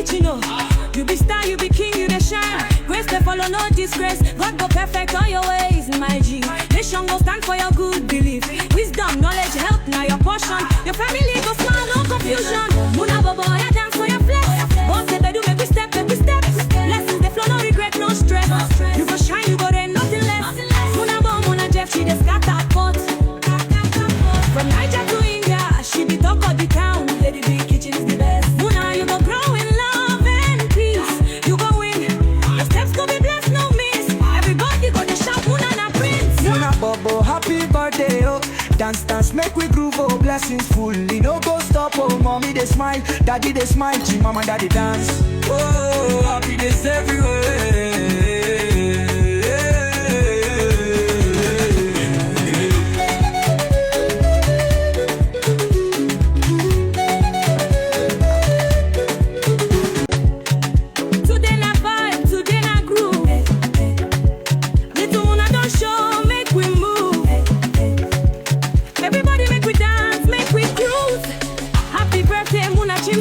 kitchen, oh. You be star, you be king, you the shine. Grace they follow, no disgrace. God go perfect all your ways, my G. Nation go stand for your good belief. Wisdom, knowledge, help, now your portion. Your family go smile, no confusion. Muna bobo, I dance for your flesh. Boss say do make we step, lessons they flow, no regret, no stress. You go shine, you go there, nothing less. Muna bo, Muna Jeff, she the scattered pot. From Niger to India, she be talk of the town. Lady B kitchen is the best. Muna, you go grow in love and peace. You go win. Your steps go be blessed, no miss. Everybody go to shout, Muna na prince. Muna Bobo, happy birthday, oh. Dance, make we groove, oh. Blessings fully, no go stop, oh. Mommy they smile, daddy they smile, mama daddy dance. Oh, happiness everywhere.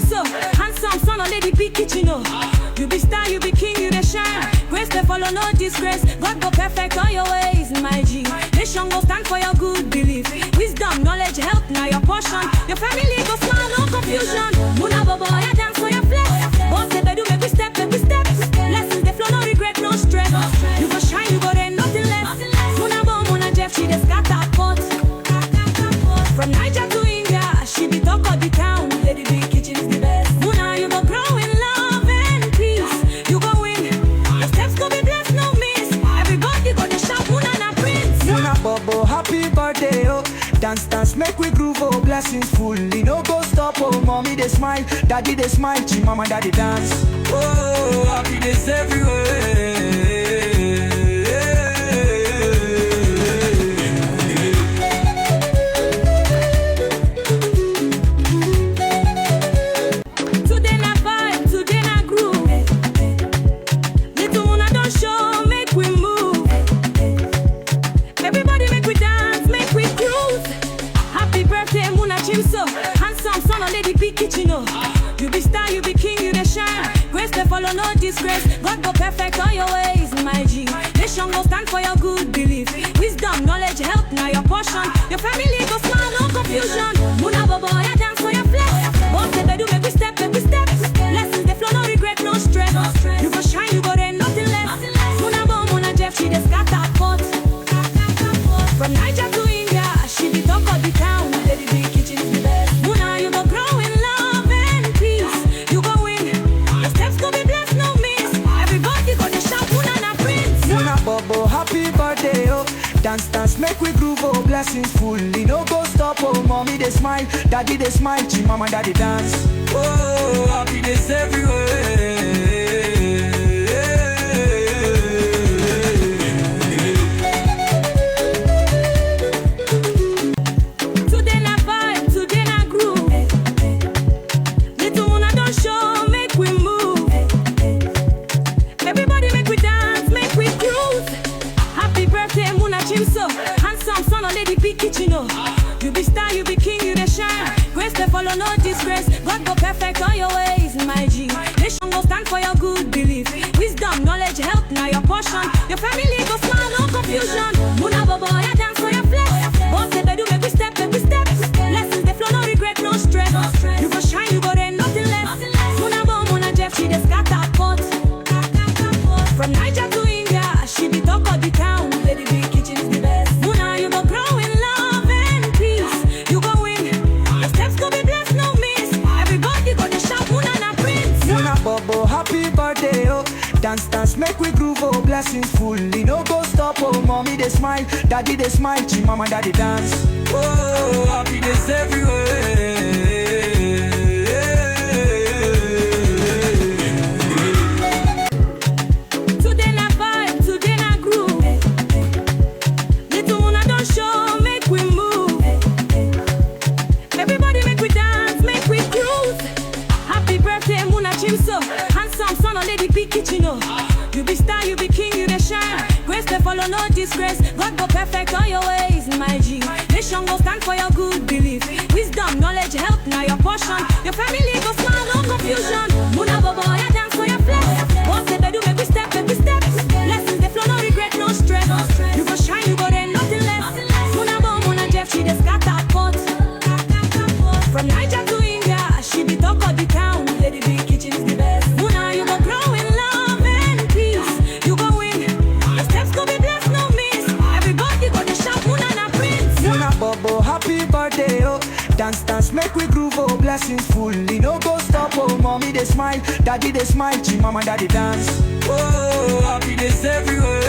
So handsome son of Lady B kitchen, oh. You be star, you be king, you the shine. Grace they follow, no disgrace. God go perfect all your ways, my G. Nation go stand for your good belief. Wisdom, knowledge, help, now your portion. Your family go smile, no confusion. Muna bobo, I dance for your flesh. Boss say do make we step, lessons they flow, no regret, no stress. You go shine, you go there, nothing less. Muna bo, Muna Jeff, she the scattered pot. From Niger to India, she be talk of the town. Lady B kitchen is the best. Muna, you go grow in love and peace. You go win. Your steps go be blessed, no miss. Everybody go to shout, Muna na prince. Muna Bobo, happy birthday, oh. Dance, make we groove, oh. Blessings fully, no go stop, oh. Mommy they smile, daddy they smile, mama daddy dance. Oh, happiness everywhere. So handsome son of Lady B kitchen, oh. You be star, you be king, you the shine. Grace they follow, no disgrace. God go perfect all your ways, my G. Nation go stand for your good belief. Wisdom, knowledge, help, now your portion. Your family go smile, no confusion. Muna bobo, I dance for your flesh. Boss say do make we step, lessons they flow, no regret, no stress. You go shine, you go there, nothing less. Muna bo, Muna Jeff, she the scattered pot. From Niger to India, she be talk of the town. Lady B kitchen is the best. Muna, you go grow in love and peace. You go win. Your steps go be blessed, no miss. Everybody go to shout, Muna na prince. Muna Bobo, happy birthday, oh. Dance, make we groove, oh. Blessings fully, no go stop, oh. Mommy they smile, daddy they smile, mama daddy dance. Oh, happiness everywhere. So handsome son of Lady B kitchen, oh. You be star, you be king, you the shine. Grace they follow, no disgrace. God go perfect all your ways, my G. Nation go stand for your good belief. Wisdom, knowledge, help, now your portion. Your family go smile, no confusion. Muna bobo, I dance for your flesh. Boss say do make we step, lessons they flow, no regret, no stress. You go shine, you go there, nothing less. Muna bo, Muna Jeff, she the scattered pot. From Niger to India, she be talk of the town. Lady B kitchen is the best. Muna, you go grow in love and peace. You go win. Your steps go be blessed, no miss. Everybody go to shout, Muna na prince. Muna Bobo, happy birthday, oh. Dance, make we groove, oh. Blessings fully, no go stop, oh. Mommy they smile, daddy they smile, mama daddy dance. Oh, happiness everywhere. So handsome son of Lady B kitchen, oh. You be star, you be king, you the shine. Grace they follow, no disgrace. God go perfect all your ways, my G. Nation go stand for your good belief. Wisdom, knowledge, help, now your portion. Your family go smile, no confusion. Muna bobo, they smile, G mama daddy dance. Oh, happiness everywhere.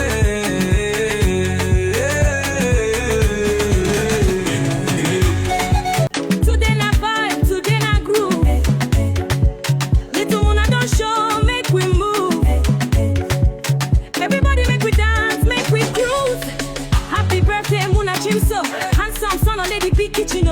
Today na vibe, today na groove. Little una don show, make we move. Everybody make we dance, make we cruise. Happy birthday, Muna Chimso. Handsome son of Lady Big Kitchen.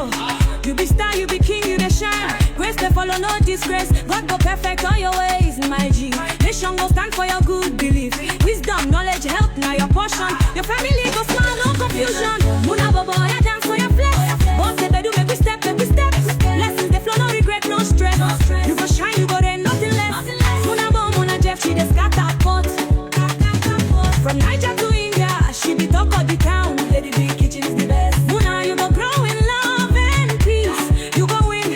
You be star, you be king, you dey shine. Grace dey follow, no disgrace. God go perfect all your ways, my G. Nation go stand for your good belief. Wisdom, knowledge, help, now your portion. Your family go smile, no confusion. Muna Bobo, ya dance for your flex. Boss say bedu, make we step, make we step. Lessons they flow, no regret, no stress. You go shine, you go there, nothing less. Muna Bo, Muna Jeff, she dey scatter pot. From Niger to India, she be talk of the town. Lady Big Kitchen is the best. Muna, you go grow in love and peace. You go win.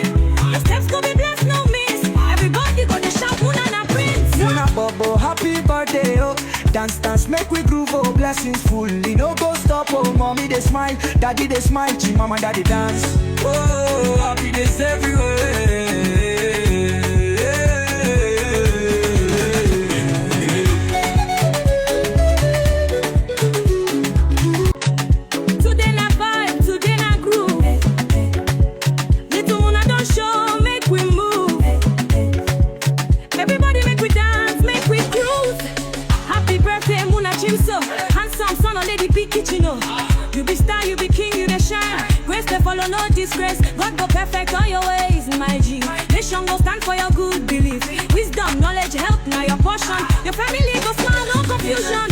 Your steps go be blessed, no miss. Everybody go to shout, Muna na prince. Muna Bobo, happy birthday, oh. Dance, dance, make we groove, oh. Blessings fully, no go stop, oh. Mommy they smile, daddy they smile, G mama daddy dance. Oh, happiness everywhere. Today na vibe, today na groove. Little una don show, make we move. Everybody make we dance, make we cruise. Happy birthday, Muna Chimso. Handsome son of Lady Big Kitchen. You be star, you be king, you dey shine. Grace dey follow, no disgrace. God go perfect all your ways, my G. Nation go stand for your good belief. Wisdom, knowledge, help, now your portion. Your family go smile, no confusion.